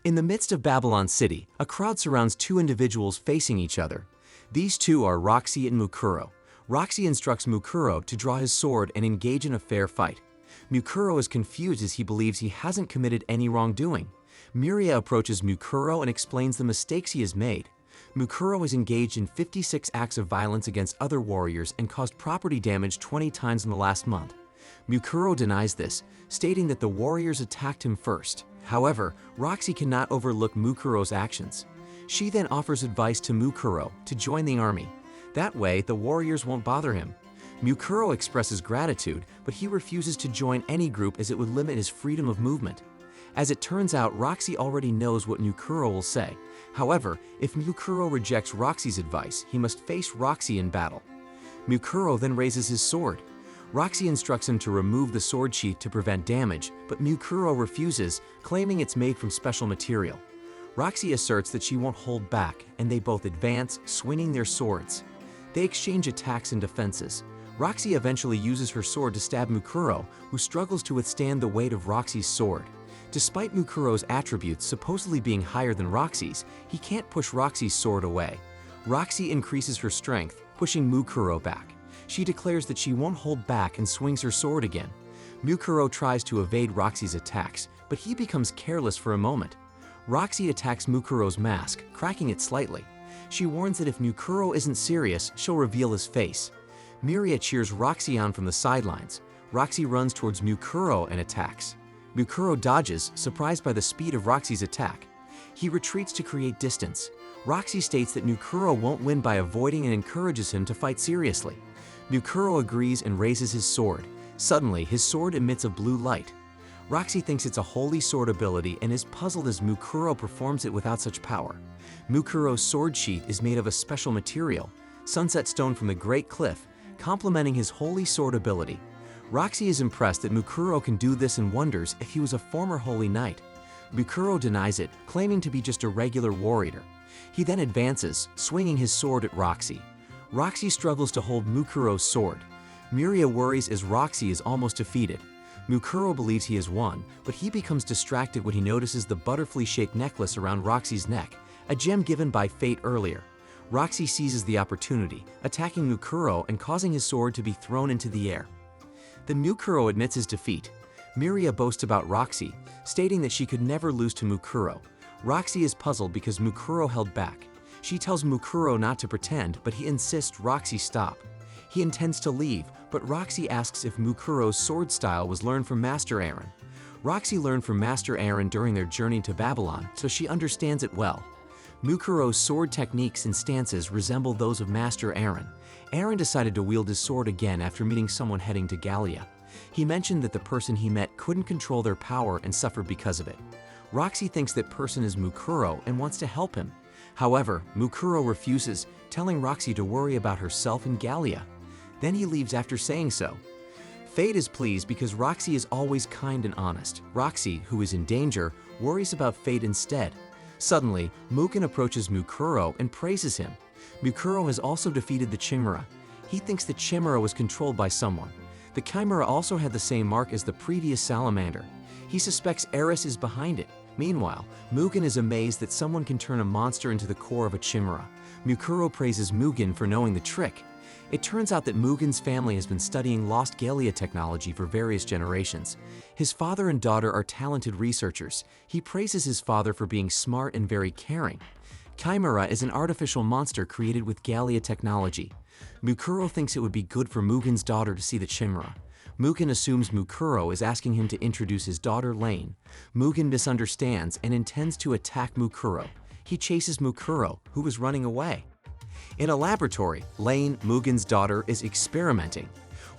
In the midst of Babylon City, a crowd surrounds two individuals facing each other. These two are Roxy and Mukuro. Roxy instructs Mukuro to draw his sword and engage in a fair fight. Mukuro is confused as he believes he hasn't committed any wrongdoing. Miria approaches Mukuro and explains the mistakes he has made. Mukuro has engaged in 56 acts of violence against other warriors and caused property damage 20 times in the last month. Mukuro denies this, stating that the warriors attacked him first. However, Roxy cannot overlook Mukuro's actions. She then offers advice to Mukuro to join the army. That way, the warriors won't bother him. Mukuro expresses gratitude, but he refuses to join any group as it would limit his freedom of movement. As it turns out, Roxy already knows what Mukuro will say. However, if Mukuro rejects Roxy's advice, he must face Roxy in battle. Mukuro then raises his sword. Roxy instructs him to remove the sword sheath to prevent damage, but Mukuro refuses, claiming it's made from special material. Roxy asserts that she won't hold back, and they both advance, swinging their swords. They exchange attacks and defenses. Roxy eventually uses her sword to stab Mukuro, who struggles to withstand the weight of Roxy's sword. Despite Mukuro's attributes supposedly being higher than Roxy's, he can't push Roxy's sword away. Roxy increases her strength, pushing Mukuro back. She declares that she won't hold back and swings her sword again. Mukuro tries to evade Roxy's attacks, but he becomes careless for a moment. Roxy attacks Mukuro's mask, cracking it slightly. She warns that if Mukuro isn't serious, she'll reveal his face. Miria cheers Roxy on from the sidelines. Roxy runs towards Mukuro and attacks. Mukuro dodges, surprised by the speed of Roxy's attack. He retreats to create distance. Roxy states that Mukuro won't win by avoiding and encourages him to fight seriously. Mukuro agrees and raises his sword. Suddenly, his sword emits a blue light. Roxy thinks it's a holy sword ability and is puzzled as Mukuro performs it without such power. Mukuro's sword sheath is made of a special material, sunset stone from the Great Cliff, complementing his holy sword ability. Roxy is impressed that Mukuro can do this and wonders if he was a former holy knight. Mukuro denies it, claiming to be just a regular warrior. He then advances, swinging his sword at Roxy. Roxy struggles to hold Mukuro's sword. Miria worries as Roxy is almost defeated. Mukuro believes he has won, but he becomes distracted when he notices the butterfly-shaped necklace around Roxy's neck, a gem given by fate earlier. Roxy seizes the opportunity, attacking Mukuro and causing his sword to be thrown into the air. Then Mukuro admits his defeat. Miria boasts about Roxy, stating that she could never lose to Mukuro. Roxy is puzzled because Mukuro held back. She tells Mukuro not to pretend, but he insists Roxy stop. He intends to leave, but Roxy asks if Mukuro's sword style was learned from Master Aaron. Roxy learned from Master Aaron during their journey to Babylon, so she understands it well. Mukuro's sword techniques and stances resemble those of Master Aaron. Aaron decided to wield his sword again after meeting someone heading to Gallia. He mentioned that the person he met couldn't control their power and suffered because of it. Roxy thinks that person is Mukuro and wants to help him. However, Mukuro refuses, telling Roxy to worry about herself and Gallia. Then he leaves after saying so. Fate is pleased because Roxy is always kind and honest. Roxy, who is in danger, worries about Fate instead. Suddenly, Mugen approaches Mukuro and praises him. Mukuro has also defeated the Chimera. He thinks the Chimera was controlled by someone. The Chimera also had the same mark as the previous salamander. He suspects Eris is behind it. Meanwhile, Mugen is amazed that someone can turn a monster into the core of a Chimera. Mukuro praises Mugen for knowing the trick. It turns out that Mugen's family has been studying lost Gallia technology for various generations. His father and daughter are talented researchers. He praises his father for being smart and very caring. Chimera is an artificial monster created with Gallia technology. Mukuro thinks it would be good for Mugen's daughter to see the Chimera. Mugen assumes Mukuro is asking him to introduce his daughter Lane. Mugen misunderstands and intends to attack Mukuro. He chases Mukuro, who is running away. In a laboratory, Lane, Mugen's daughter, is experimenting.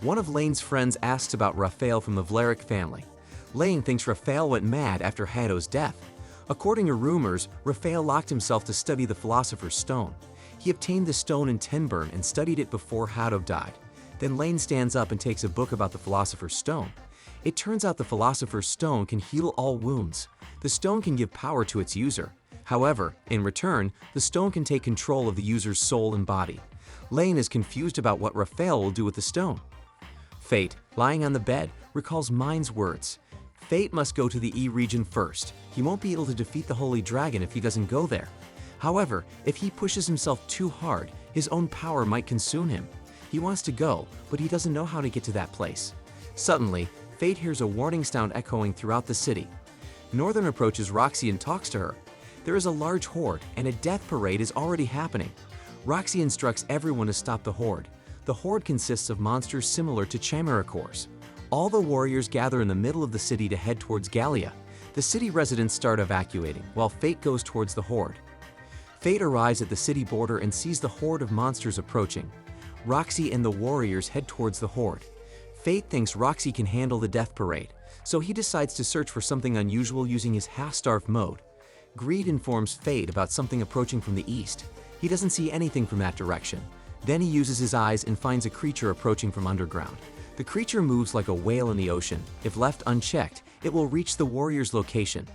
One of Lane's friends asks about Raphael from the Vlaric family. Lane thinks Raphael went mad after Hado's death. According to rumors, Raphael locked himself to study the Philosopher's Stone. He obtained the stone in Tenburn and studied it before Hado died. Then Lane stands up and takes a book about the Philosopher's Stone. It turns out the Philosopher's Stone can heal all wounds. The stone can give power to its user. However, in return, the stone can take control of the user's soul and body. Lane is confused about what Raphael will do with the stone. Fate, lying on the bed, recalls Mind's words. Fate must go to the E region first. He won't be able to defeat the Holy Dragon if he doesn't go there. However, if he pushes himself too hard, his own power might consume him. He wants to go, but he doesn't know how to get to that place. Suddenly, Fate hears a warning sound echoing throughout the city. Northern approaches Roxy and talks to her. There is a large horde, and a death parade is already happening. Roxy instructs everyone to stop the horde. The horde consists of monsters similar to chimera cores. All the warriors gather in the middle of the city to head towards Gallia. The city residents start evacuating, while Fate goes towards the horde. Fate arrives at the city border and sees the horde of monsters approaching. Roxy and the warriors head towards the horde. Fate thinks Roxy can handle the death parade, so he decides to search for something unusual using his half-starved mode. Greed informs Fate about something approaching from the east. He doesn't see anything from that direction. Then he uses his eyes and finds a creature approaching from underground. The creature moves like a whale in the ocean. If left unchecked, it will reach the warrior's location.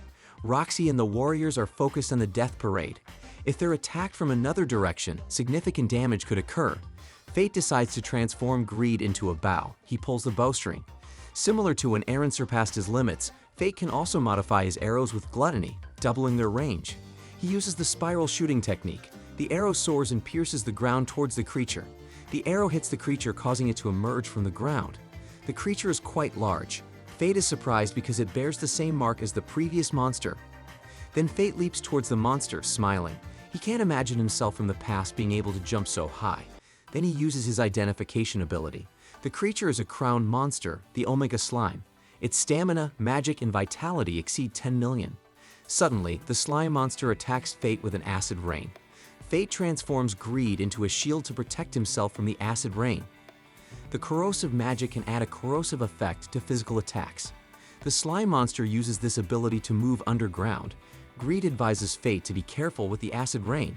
Roxy and the warriors are focused on the death parade. If they're attacked from another direction, significant damage could occur. Fate decides to transform Greed into a bow. He pulls the bowstring. Similar to when Aaron surpassed his limits, Fate can also modify his arrows with Gluttony, doubling their range. He uses the spiral shooting technique. The arrow soars and pierces the ground towards the creature. The arrow hits the creature, causing it to emerge from the ground. The creature is quite large. Fate is surprised because it bears the same mark as the previous monster. Then Fate leaps towards the monster, smiling. He can't imagine himself from the past being able to jump so high. Then he uses his identification ability. The creature is a crowned monster, the Omega Slime. Its stamina, magic, and vitality exceed 10 million. Suddenly, the slime monster attacks Fate with an acid rain. Fate transforms Greed into a shield to protect himself from the acid rain. The corrosive magic can add a corrosive effect to physical attacks. The slime monster uses this ability to move underground. Greed advises Fate to be careful with the acid rain.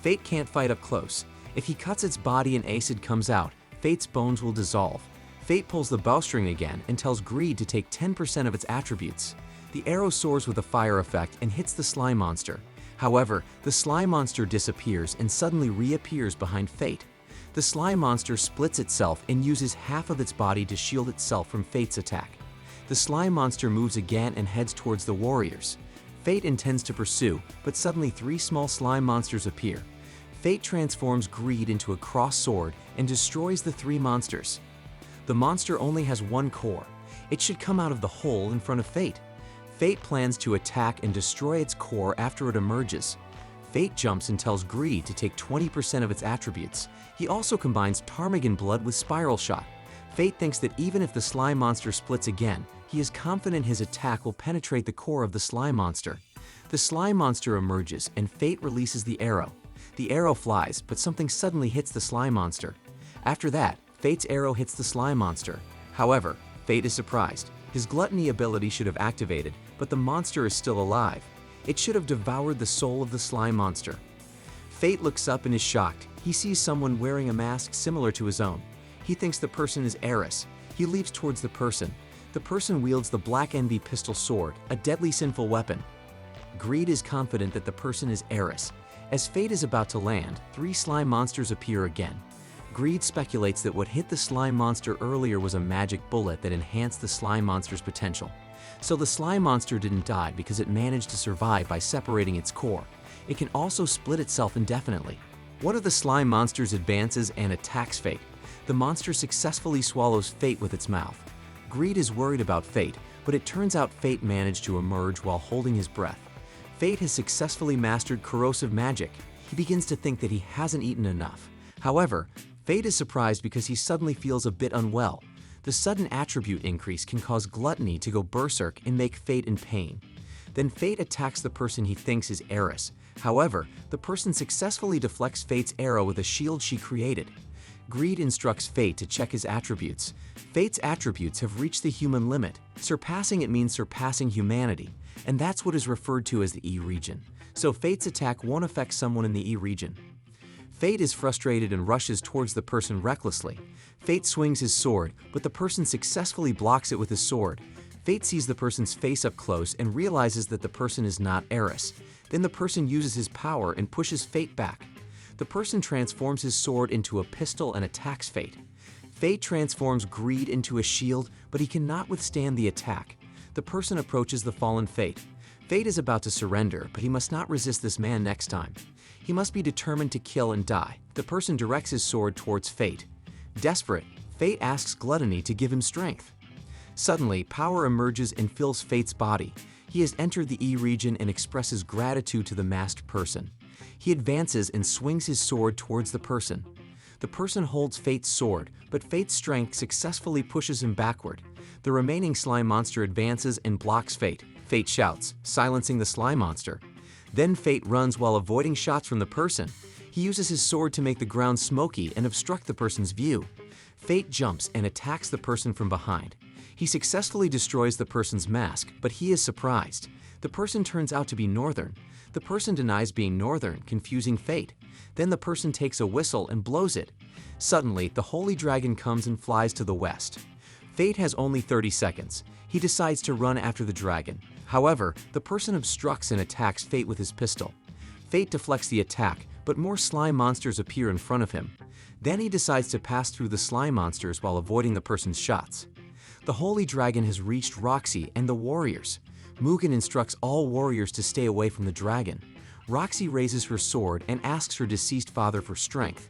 Fate can't fight up close. If he cuts its body and acid comes out, Fate's bones will dissolve. Fate pulls the bowstring again and tells Greed to take 10% of its attributes. The arrow soars with a fire effect and hits the slime monster. However, the slime monster disappears and suddenly reappears behind Fate. The slime monster splits itself and uses half of its body to shield itself from Fate's attack. The slime monster moves again and heads towards the warriors. Fate intends to pursue, but suddenly 3 small slime monsters appear. Fate transforms Greed into a cross sword and destroys the 3 monsters. The monster only has 1 core. It should come out of the hole in front of Fate. Fate plans to attack and destroy its core after it emerges. Fate jumps and tells Greed to take 20% of its attributes. He also combines ptarmigan blood with spiral shot. Fate thinks that even if the slime monster splits again, he is confident his attack will penetrate the core of the slime monster. The slime monster emerges and Fate releases the arrow. The arrow flies, but something suddenly hits the slime monster. After that, Fate's arrow hits the slime monster. However, Fate is surprised. His gluttony ability should have activated, but the monster is still alive. It should have devoured the soul of the slime monster. Fate looks up and is shocked. He sees someone wearing a mask similar to his own. He thinks the person is Eris. He leaps towards the person. The person wields the Black Envy pistol sword, a deadly sinful weapon. Greed is confident that the person is Eris. As Fate is about to land, 3 slime monsters appear again. Greed speculates that what hit the slime monster earlier was a magic bullet that enhanced the slime monster's potential. So the slime monster didn't die because it managed to survive by separating its core. It can also split itself indefinitely. One of the slime monsters advances and attacks Fate. The monster successfully swallows Fate with its mouth. Greed is worried about Fate, but it turns out Fate managed to emerge while holding his breath. Fate has successfully mastered corrosive magic. He begins to think that he hasn't eaten enough. However, Fate is surprised because he suddenly feels a bit unwell. The sudden attribute increase can cause gluttony to go berserk and make Fate in pain. Then Fate attacks the person he thinks is Eris. However, the person successfully deflects Fate's arrow with a shield she created. Greed instructs Fate to check his attributes. Fate's attributes have reached the human limit. Surpassing it means surpassing humanity, and that's what is referred to as the E region. So Fate's attack won't affect someone in the E region. Fate is frustrated and rushes towards the person recklessly. Fate swings his sword, but the person successfully blocks it with his sword. Fate sees the person's face up close and realizes that the person is not Eris. Then the person uses his power and pushes Fate back. The person transforms his sword into a pistol and attacks Fate. Fate transforms Greed into a shield, but he cannot withstand the attack. The person approaches the fallen Fate. Fate is about to surrender, but he must not resist this man next time. He must be determined to kill and die. The person directs his sword towards Fate. Desperate, Fate asks Gluttony to give him strength. Suddenly, power emerges and fills Fate's body. He has entered the E region and expresses gratitude to the masked person. He advances and swings his sword towards the person. The person holds Fate's sword, but Fate's strength successfully pushes him backward. The remaining slime monster advances and blocks Fate. Fate shouts, silencing the slime monster. Then Fate runs while avoiding shots from the person. He uses his sword to make the ground smoky and obstruct the person's view. Fate jumps and attacks the person from behind. He successfully destroys the person's mask, but he is surprised. The person turns out to be Northern. The person denies being Northern, confusing Fate. Then the person takes a whistle and blows it. Suddenly, the Holy Dragon comes and flies to the west. Fate has only 30 seconds. He decides to run after the dragon. However, the person obstructs and attacks Fate with his pistol. Fate deflects the attack, but more slime monsters appear in front of him. Then he decides to pass through the slime monsters while avoiding the person's shots. The Holy Dragon has reached Roxy and the warriors. Mugen instructs all warriors to stay away from the dragon. Roxy raises her sword and asks her deceased father for strength.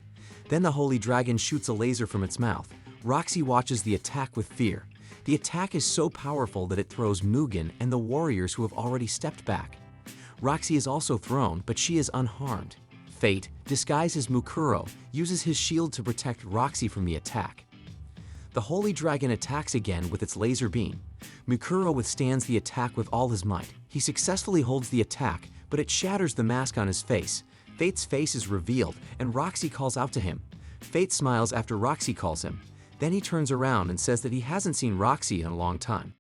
Then the Holy Dragon shoots a laser from its mouth. Roxy watches the attack with fear. The attack is so powerful that it throws Mugen and the warriors who have already stepped back. Roxy is also thrown, but she is unharmed. Fate, disguised as Mukuro, uses his shield to protect Roxy from the attack. The Holy Dragon attacks again with its laser beam. Mukuro withstands the attack with all his might. He successfully holds the attack, but it shatters the mask on his face. Fate's face is revealed, and Roxy calls out to him. Fate smiles after Roxy calls him. Then he turns around and says that he hasn't seen Roxy in a long time.